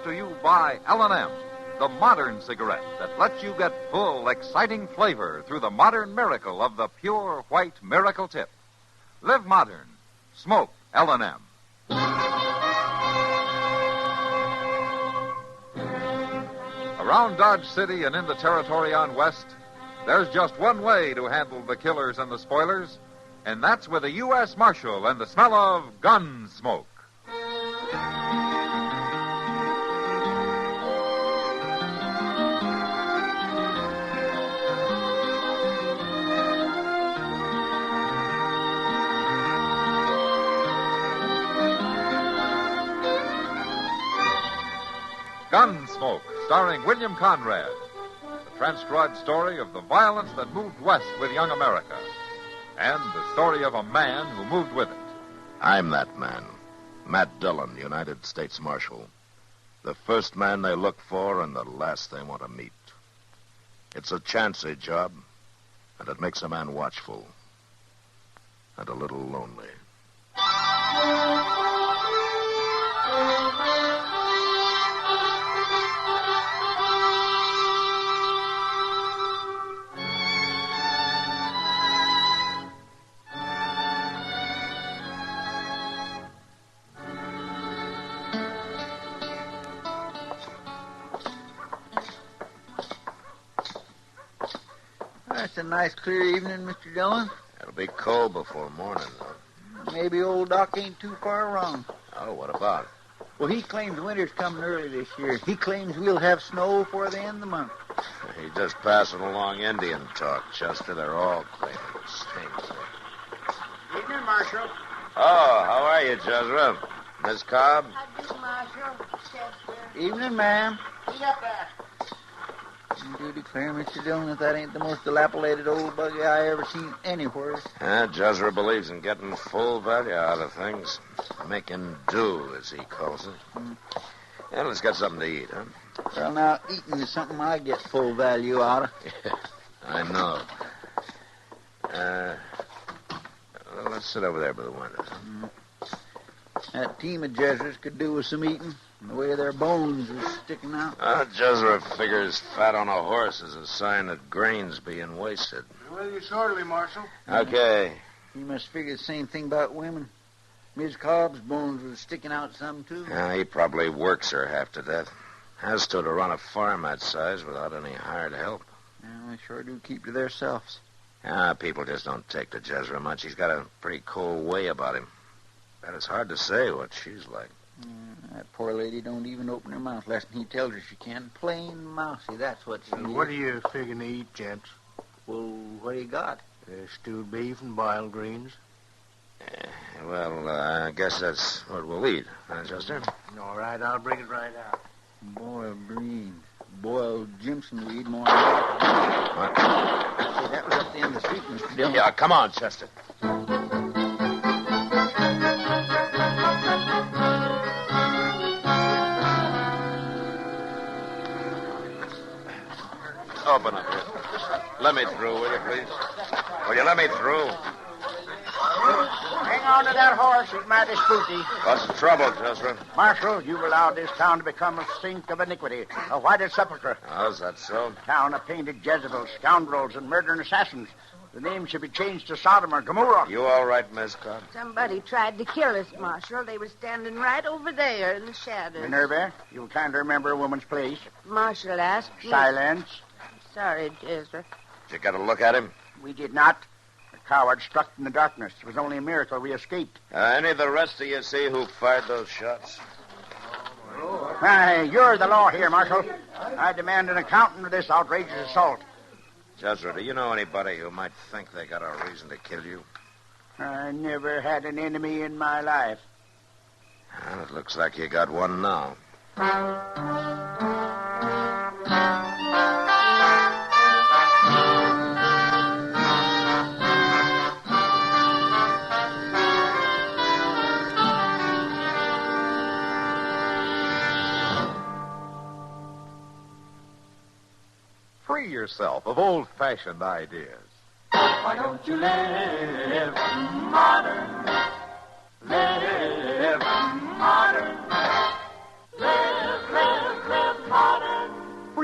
brought to you by L&M, the modern cigarette that lets you get full, exciting flavor through the modern miracle of the pure white miracle tip. Live modern. Smoke L&M. Around Dodge City and in the territory on West, there's just one way to handle the killers and the spoilers, and that's with a U.S. Marshal and the smell of gun smoke. Gunsmoke, starring William Conrad. The transcribed story of the violence that moved west with young America. And the story of a man who moved with it. I'm that man. Matt Dillon, United States Marshal. The first man they look for and the last they want to meet. It's a chancy job, and it makes a man watchful. And a little lonely. It's a nice, clear evening, Mr. Dillon. It'll be cold before morning, though. Maybe old Doc ain't too far wrong. Oh, what about? Well, he claims winter's coming early this year. He claims we'll have snow before the end of the month. He's just passing along Indian talk, Chester. They're all claiming the same thing. Evening, Marshal. Oh, how are you, Jezra? Miss Cobb? How do, Marshal? Chester. Evening, ma'am. Eat up there. You do declare, Mr. Dillon, that ain't the most dilapidated old buggy I ever seen anywhere. Jezra believes in getting full value out of things. Making do, as he calls it. Yeah, let's get something to eat, huh? Well, now, eating is something I get full value out of. Yeah, I know. Well, let's sit over there by the window. That team of Jesuits could do with some eating. The way their bones are sticking out. Jezra figures fat on a horse is a sign that grain's being wasted. Well, you shortly, Marshal. Okay. He must figure the same thing about women. Miss Cobb's bones were sticking out some, too. He probably works her half to death. Has to run a farm that size without any hired help. Yeah, they sure do keep to themselves. People just don't take to Jezra much. He's got a pretty cold way about him. But it's hard to say what she's like. That poor lady don't even open her mouth less than he tells her she can. Plain mousy, that's what she is. What are you figuring to eat, gents? Well, what do you got? Stewed beef and boiled greens. I guess that's what we'll eat, huh, Chester? All right, I'll bring it right out. Boiled greens. Boiled Jimson weed more than that. What? Hey, that was up the end of the street, Mr. Dillon. Yeah, come on, Chester. Open up here. Let me through, will you, please? Will you let me through? Hang on to that horse. He's mighty spooky. What's the trouble, Chester? Marshal, you've allowed this town to become a sink of iniquity, a whited sepulchre. Oh, is that so? Town of painted Jezebels, scoundrels, and murdering assassins. The name should be changed to Sodom or Gomorrah. You all right, Miss Cobb? Somebody tried to kill us, Marshal. They were standing right over there in the shadows. Minerva, you'll kindly remember a woman's place. Marshal asked me. Silence. Sorry, Jezra. Did you get a look at him? We did not. The coward struck in the darkness. It was only a miracle we escaped. Any of the rest of you see who fired those shots? You're the law here, Marshal. I demand an accounting of this outrageous assault. Jezra, do you know anybody who might think they got a reason to kill you? I never had an enemy in my life. Well, it looks like you got one now. Free yourself of old-fashioned ideas. Why don't you live modern? Live modern. Live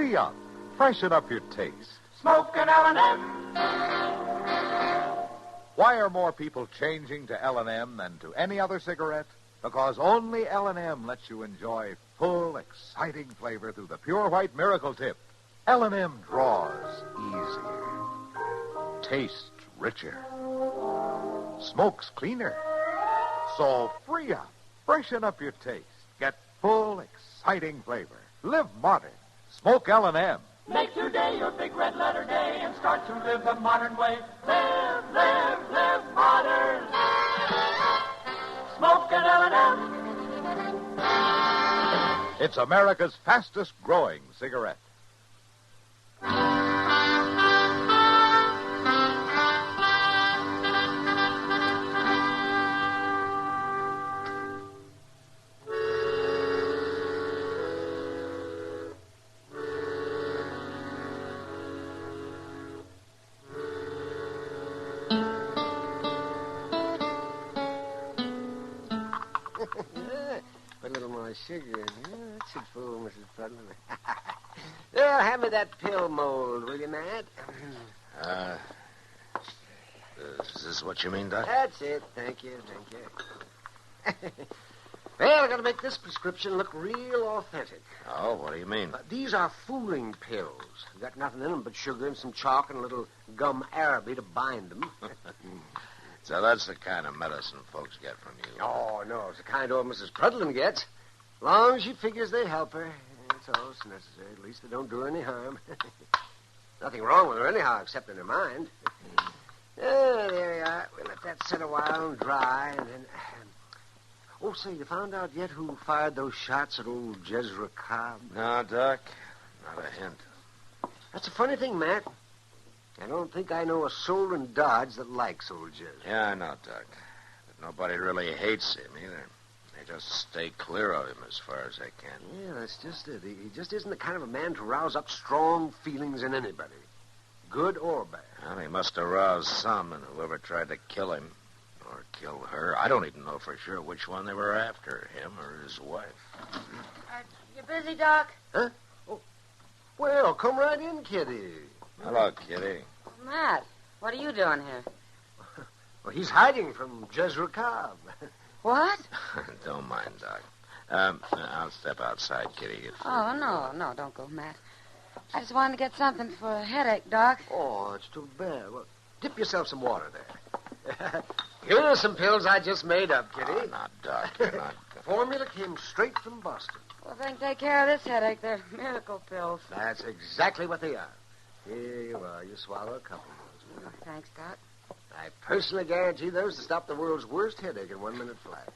free up, freshen up your taste. Smoke an L&M. Why are more people changing to L&M than to any other cigarette? Because only L&M lets you enjoy full, exciting flavor through the pure white miracle tip. L&M draws easier, tastes richer, smokes cleaner. So free up, freshen up your taste, get full, exciting flavor. Live modern. Smoke L&M. Make today your big red letter day and start to live the modern way. Live, live, live modern. Smoke an L&M. It's America's fastest growing cigarette. Put a little more sugar in. That should fool Mrs. Putnam. Well, hand me that pill mold, will you, Matt? Is this what you mean, Doc? That's it. Thank you. Well, I got to make this prescription look real authentic. Oh, what do you mean? These are fooling pills. Got nothing in them but sugar and some chalk and a little gum araby to bind them. So that's the kind of medicine folks get from you. Oh, no, it's the kind old Mrs. Prudlin gets. Long as she figures they help her, that's all that's necessary. At least they don't do her any harm. Nothing wrong with her anyhow, except in her mind. There we are. We'll let that sit a while and dry, and then... Oh, say, you found out yet who fired those shots at old Jezra Cobb? No, Doc. Not a hint. That's a funny thing, Matt. I don't think I know a soul in Dodge that likes old Jezra. Yeah, I know, Doc. But nobody really hates him either. They just stay clear of him as far as they can. Yeah, that's just it. He just isn't the kind of a man to rouse up strong feelings in anybody, good or bad. Well, he must have roused some in whoever tried to kill him or kill her. I don't even know for sure which one they were after, him or his wife. You busy, Doc? Huh? Oh, well, come right in, Kitty. Hello, Kitty. Matt, what are you doing here? Well, he's hiding from Jezra Cobb. What? Don't mind, Doc. I'll step outside, Kitty. Oh, no, don't go, Matt. I just wanted to get something for a headache, Doc. Oh, it's too bad. Well, dip yourself some water there. Here are some pills I just made up, Kitty. Oh, now, Doc, you're not... Formula came straight from Boston. Well, if they can take care of this headache, they're miracle pills. That's exactly what they are. Here you are. You swallow a couple of those. Oh, thanks, Doc. I personally guarantee those to stop the world's worst headache in 1 minute flat.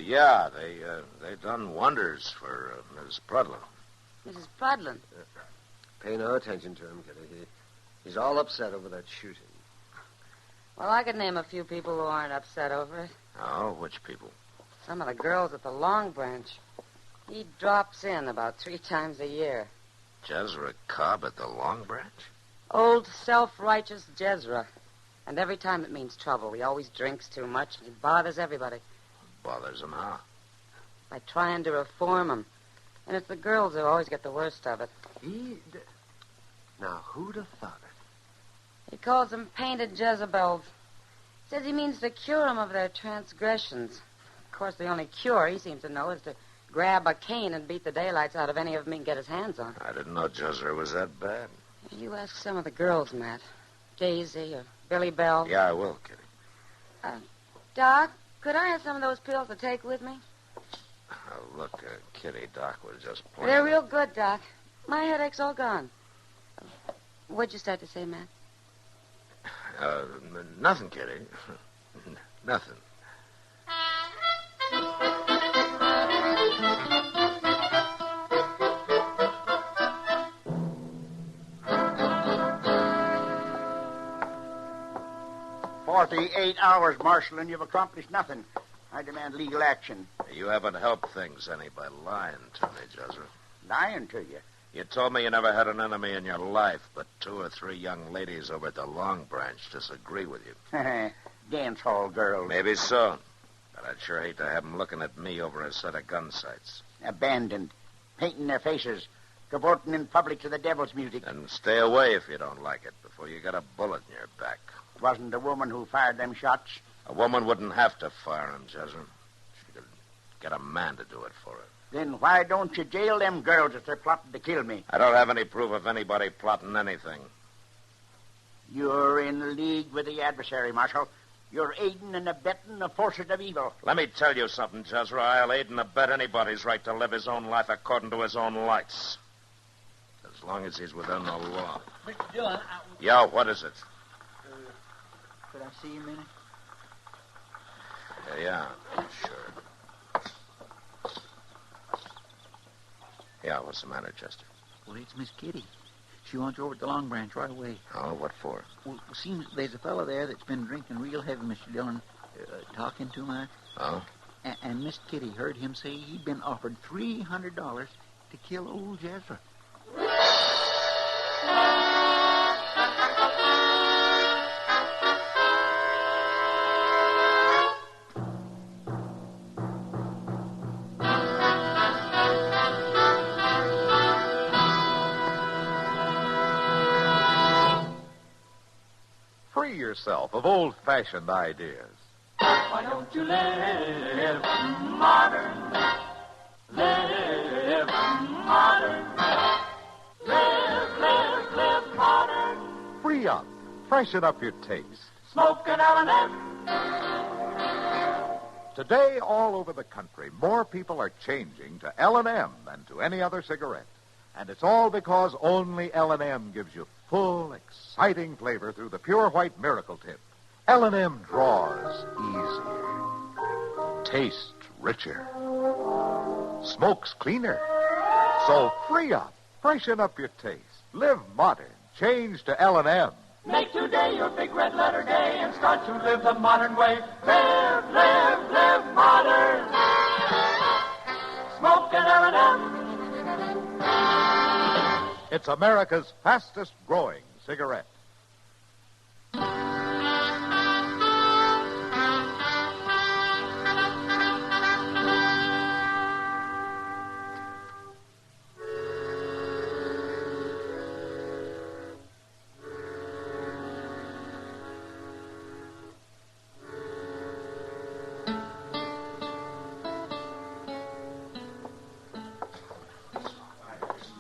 Yeah, they done wonders for Miss Prudlin. Mrs. Prudlin. Pay no attention to him, Kitty. He's all upset over that shooting. Well, I could name a few people who aren't upset over it. Oh, which people? Some of the girls at the Long Branch. He drops in about 3 times a year. Jezra Cobb at the Long Branch? Old, self-righteous Jezra. And every time it means trouble. He always drinks too much. He bothers everybody Bothers him how? by trying to reform them. And it's the girls who always get the worst of it. Now, who'd have thought it? He calls them painted Jezebels. Says he means to cure them of their transgressions. Of course, the only cure he seems to know is to grab a cane and beat the daylights out of any of them he can get his hands on. I didn't know Jezra was that bad. You ask some of the girls, Matt. Daisy or Billy Bell. Yeah, I will, Kitty. Doc, could I have some of those pills to take with me? Look, Kitty, Doc was just pointing... They're real good, Doc. My headache's all gone. What'd you start to say, Matt? Nothing, Kitty. Nothing. "48 hours, Marshal, and you've accomplished nothing. I demand legal action." You haven't helped things any by lying to me, Jezra. Lying to you. You told me you never had an enemy in your life, but 2 or 3 young ladies over at the Long Branch disagree with you. Dance hall girls. Maybe so. But I'd sure hate to have them looking at me over a set of gun sights. Abandoned. Painting their faces. cavorting in public to the devil's music. And stay away if you don't like it before you get a bullet in your back. It wasn't the woman who fired them shots. A woman wouldn't have to fire him, Jezra. She could get a man to do it for her. Then why don't you jail them girls if they're plotting to kill me? I don't have any proof of anybody plotting anything. You're in league with the adversary, Marshal. You're aiding and abetting the forces of evil. Let me tell you something, Jezra. I'll aid and abet anybody's right to live his own life according to his own lights. As long as he's within the law. Mr. Dillon, Yeah, what is it? could I see you a minute? Yeah, sure. Yeah, what's the matter, Chester? Well, it's Miss Kitty. She wants you over at the Long Branch right away. Oh, what for? Well, seems there's a fellow there that's been drinking real heavy, Mr. Dillon, talking too much. Oh? And Miss Kitty heard him say he'd been offered $300 to kill old Jezra. Free yourself of old-fashioned ideas. Why don't you live modern? Live modern. Live modern. Free up. Freshen up your taste. Smoke an L&M. Today, all over the country, more people are changing to L&M than to any other cigarette. And it's all because only L&M gives you full, exciting flavor through the pure white miracle tip. L&M draws easier, tastes richer, smokes cleaner. So free up, freshen up your taste, live modern, change to L&M. Make today your big red letter day and start to live the modern way. Live modern. Smoke an L&M. It's America's fastest growing cigarette.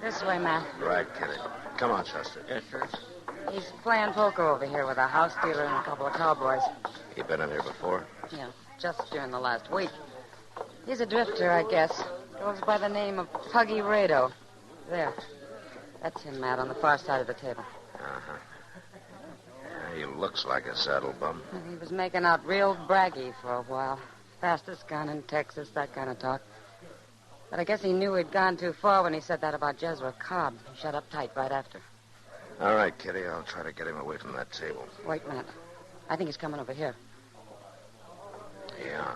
This way, Matt. Right, Kitty. Come on, Chester. Yes, sir. He's playing poker over here with a house dealer and a couple of cowboys. You been in here before? Yeah, just during the last week. He's a drifter, I guess. Goes by the name of Puggy Rado. There. That's him, Matt, on the far side of the table. Uh-huh. Yeah, he looks like a saddle bum. He was making out real braggy for a while. Fastest gun in Texas, that kind of talk. But I guess he knew he'd gone too far when he said that about Jezra Cobb. He shut up tight right after. All right, Kitty, I'll try to get him away from that table. Wait, Matt. I think he's coming over here. Yeah.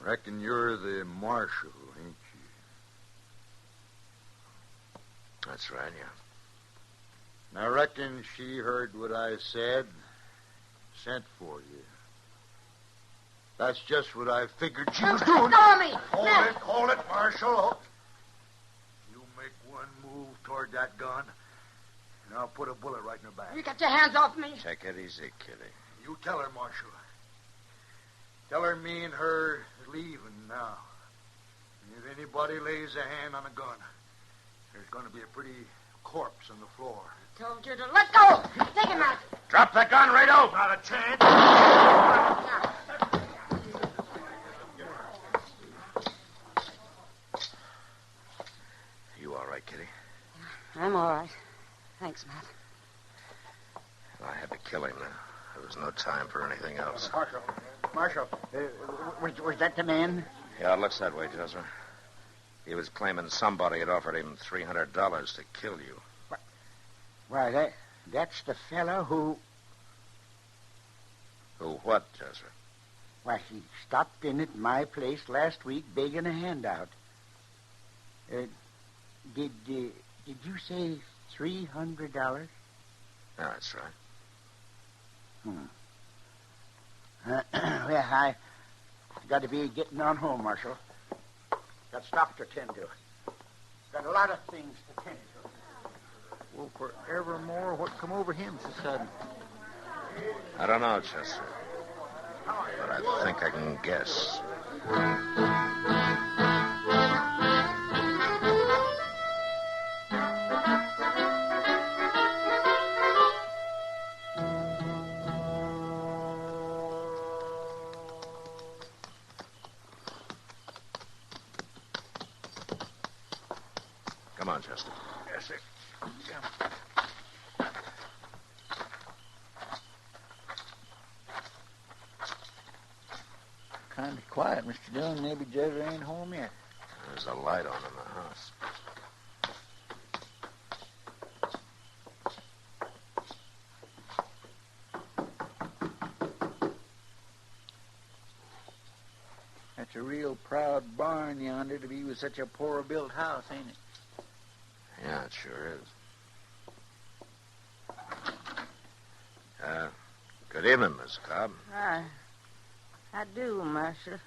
Reckon you're the marshal, ain't you? That's right, yeah. I reckon she heard what I said, sent for you. That's just what I figured she was doing. Go me! Hold it, Marshal. You make one move toward that gun, and I'll put a bullet right in her back. You got your hands off me. Take it easy, Kitty. You tell her, Marshal. Tell her me and her is leaving now. And if anybody lays a hand on a gun, there's going to be a pretty corpse on the floor. Told you to let go. Take him out. Drop the gun, Rado! Not a chance. You all right, Kitty? I'm all right. Thanks, Matt. I had to kill him now. There was no time for anything else. Marshal, was that the man? Yeah, it looks that way, Jezra. He was claiming somebody had offered him $300 to kill you. Why, that's the fellow who... Who what, Jezra? Why, he stopped in at my place last week begging a handout. Did you say $300? Yeah, that's right. Well, I got to be getting on home, Marshal. Got stock to tend to. Got a lot of things to tend to. Well, forevermore, what come over him so sudden? I don't know, Chester. But I think I can guess. Come on, Chester. Yes, sir. Kind of quiet, Mr. Dillon. Maybe Jezra ain't home yet. There's a light on in the house. That's a real proud barn yonder to be with such a poor-built house, ain't it? Yeah, it sure is. Good evening, Miss Cobb. I do, Marshal.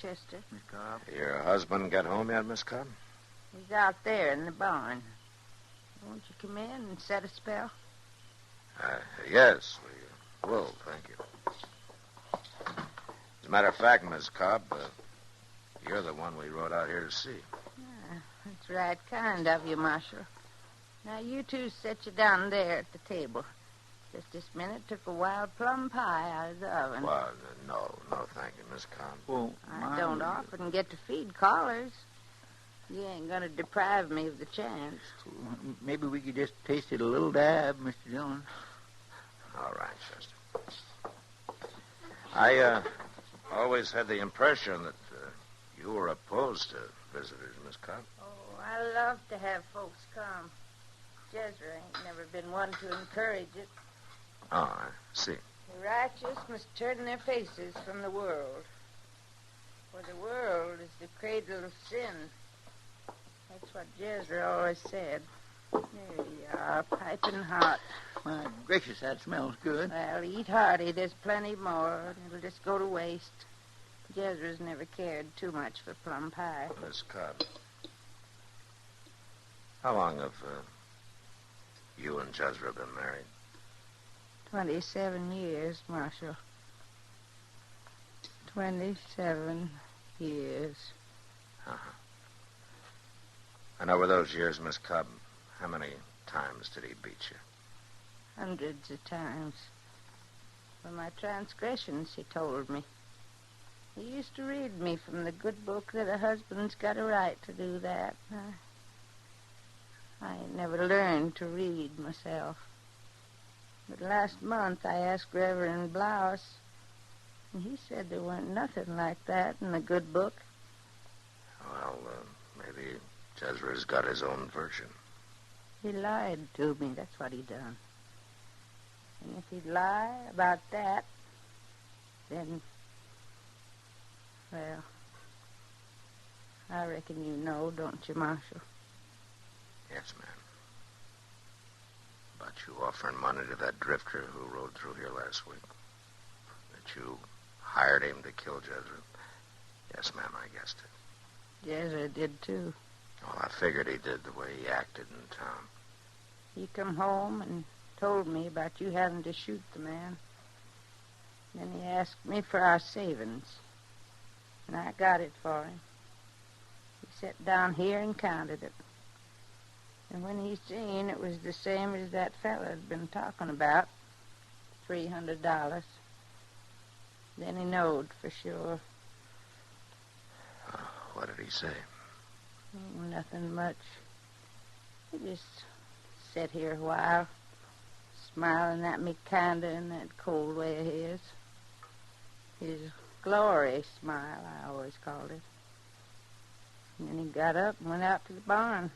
Chester. Miss Cobb. Your husband get home yet, Miss Cobb? He's out there in the barn. Won't you come in and set a spell? Yes, we will, thank you. As a matter of fact, Miss Cobb, you're the one we rode out here to see. That's right kind of you, Marshal. Now, you two sit you down there at the table. Just this minute took a wild plum pie out of the oven. Well, no, thank you, Miss Cobb. Well, I don't often get to feed callers. You ain't going to deprive me of the chance. Maybe we could just taste it a little dab, Mr. Dillon. All right, Chester. I always had the impression that you were opposed to visitors, Miss Cobb. Oh, I love to have folks come. Jezra ain't never been one to encourage it. Oh, I see. The righteous must turn their faces from the world. For the world is the cradle of sin. That's what Jezra always said. There you are, piping hot. My gracious, that smells good. Well, eat hearty. There's plenty more. It'll just go to waste. Jezra's never cared too much for plum pie. Miss Cobb, how long have you and Jezra been married? 27 years, Marshal. 27 years. Uh-huh. And over those years, Miss Cobb, how many times did he beat you? Hundreds of times. For my transgressions, he told me. He used to read me from the good book that a husband's got a right to do that. I ain't never learned to read myself. But last month I asked Reverend Blouse, and he said there weren't nothing like that in the good book. Well, maybe Jezra's got his own version. He lied to me, that's what he done. And if he'd lie about that, then, well, I reckon you know, don't you, Marshal? Yes, ma'am. About you offering money to that drifter who rode through here last week. That you hired him to kill Jezra. Yes, ma'am, I guessed it. Jezra did, too. Well, I figured he did the way he acted in town. He come home and told me about you having to shoot the man. Then he asked me for our savings. And I got it for him. He sat down here and counted it. And when he seen it was the same as that fella had been talking about, $300, then he knowed for sure. What did he say? Oh, nothing much. He just sat here a while, smiling at me kinda in that cold way of his. His glory smile, I always called it. And then he got up and went out to the barn.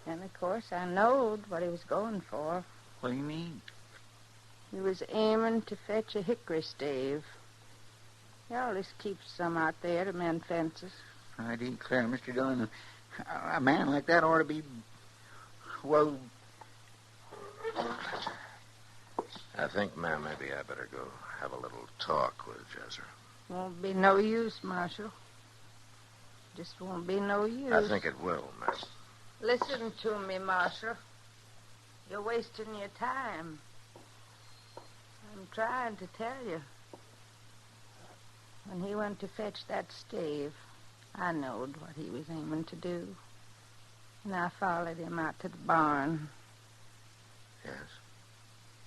And, of course, I knowed what he was going for. What do you mean? He was aiming to fetch a hickory stave. He always keeps some out there to mend fences. I declare, Mr. Dillon, a man like that ought to be, well... I think, ma'am, maybe I better go have a little talk with Jezzer. Won't be no use, Marshal. Just won't be no use. I think it will, ma'am. Listen to me, Marshal. You're wasting your time. I'm trying to tell you. When he went to fetch that stave, I knowed what he was aiming to do. And I followed him out to the barn. Yes?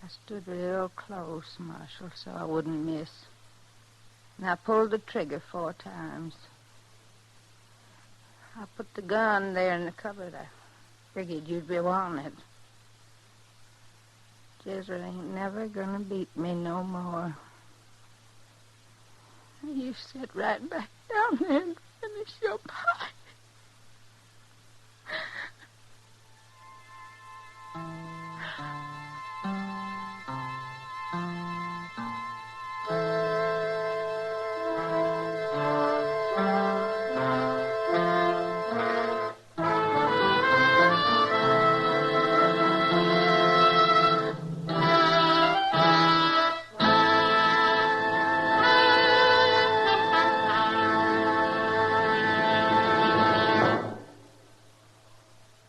I stood real close, Marshal, so I wouldn't miss. And I pulled the trigger 4 times. I put the gun there in the cupboard. I figured you'd be wanted. Jezzer ain't never gonna beat me no more. You sit right back down there and finish your pie.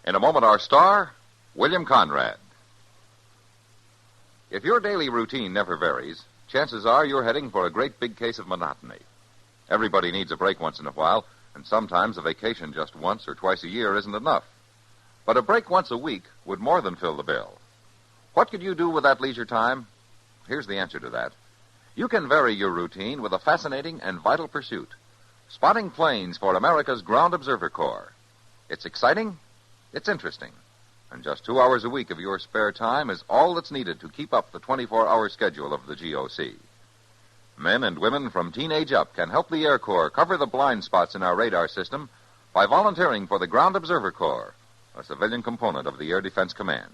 In a moment, our star, William Conrad. If your daily routine never varies, chances are you're heading for a great big case of monotony. Everybody needs a break once in a while, and sometimes a vacation just once or twice a year isn't enough. But a break once a week would more than fill the bill. What could you do with that leisure time? Here's the answer to that. You can vary your routine with a fascinating and vital pursuit, spotting planes for America's Ground Observer Corps. It's exciting. It's interesting, and just 2 hours a week of your spare time is all that's needed to keep up the 24-hour schedule of the GOC. Men and women from teenage up can help the Air Corps cover the blind spots in our radar system by volunteering for the Ground Observer Corps, a civilian component of the Air Defense Command.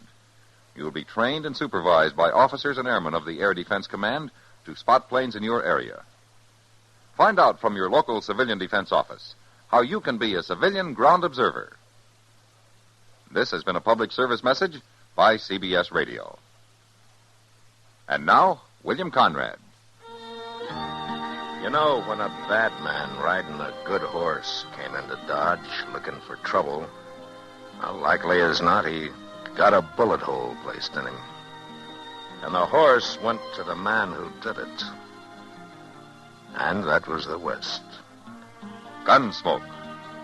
You'll be trained and supervised by officers and airmen of the Air Defense Command to spot planes in your area. Find out from your local civilian defense office how you can be a civilian ground observer. This has been a public service message by CBS Radio. And now, William Conrad. You know, when a bad man riding a good horse came into Dodge looking for trouble, well, likely as not, he got a bullet hole placed in him. And the horse went to the man who did it. And that was the West. Gunsmoke.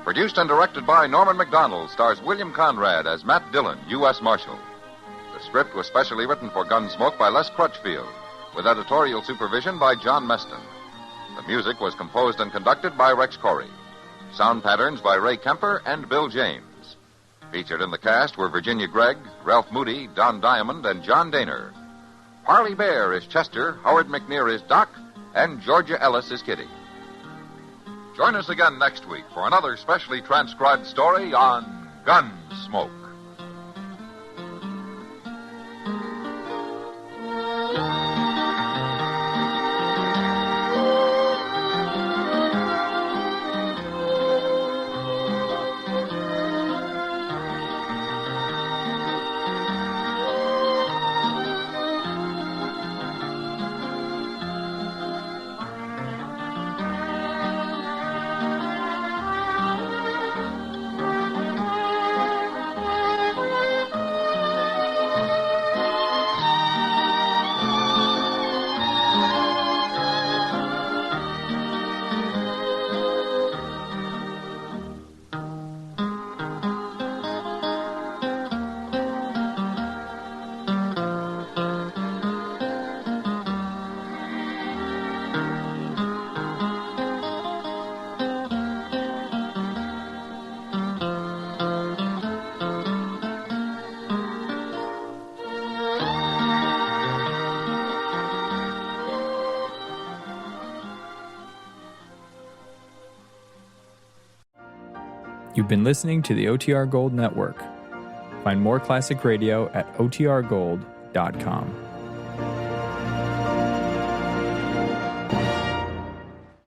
Produced and directed by Norman MacDonald, stars William Conrad as Matt Dillon, U.S. Marshal. The script was specially written for Gunsmoke by Les Crutchfield, with editorial supervision by John Meston. The music was composed and conducted by Rex Corey. Sound patterns by Ray Kemper and Bill James. Featured in the cast were Virginia Gregg, Ralph Moody, Don Diamond, and John Daner. Parley Bear is Chester, Howard McNear is Doc, and Georgia Ellis is Kitty. Join us again next week for another specially transcribed story on Gunsmoke. You've been listening to the OTR Gold Network. Find more classic radio at otrgold.com.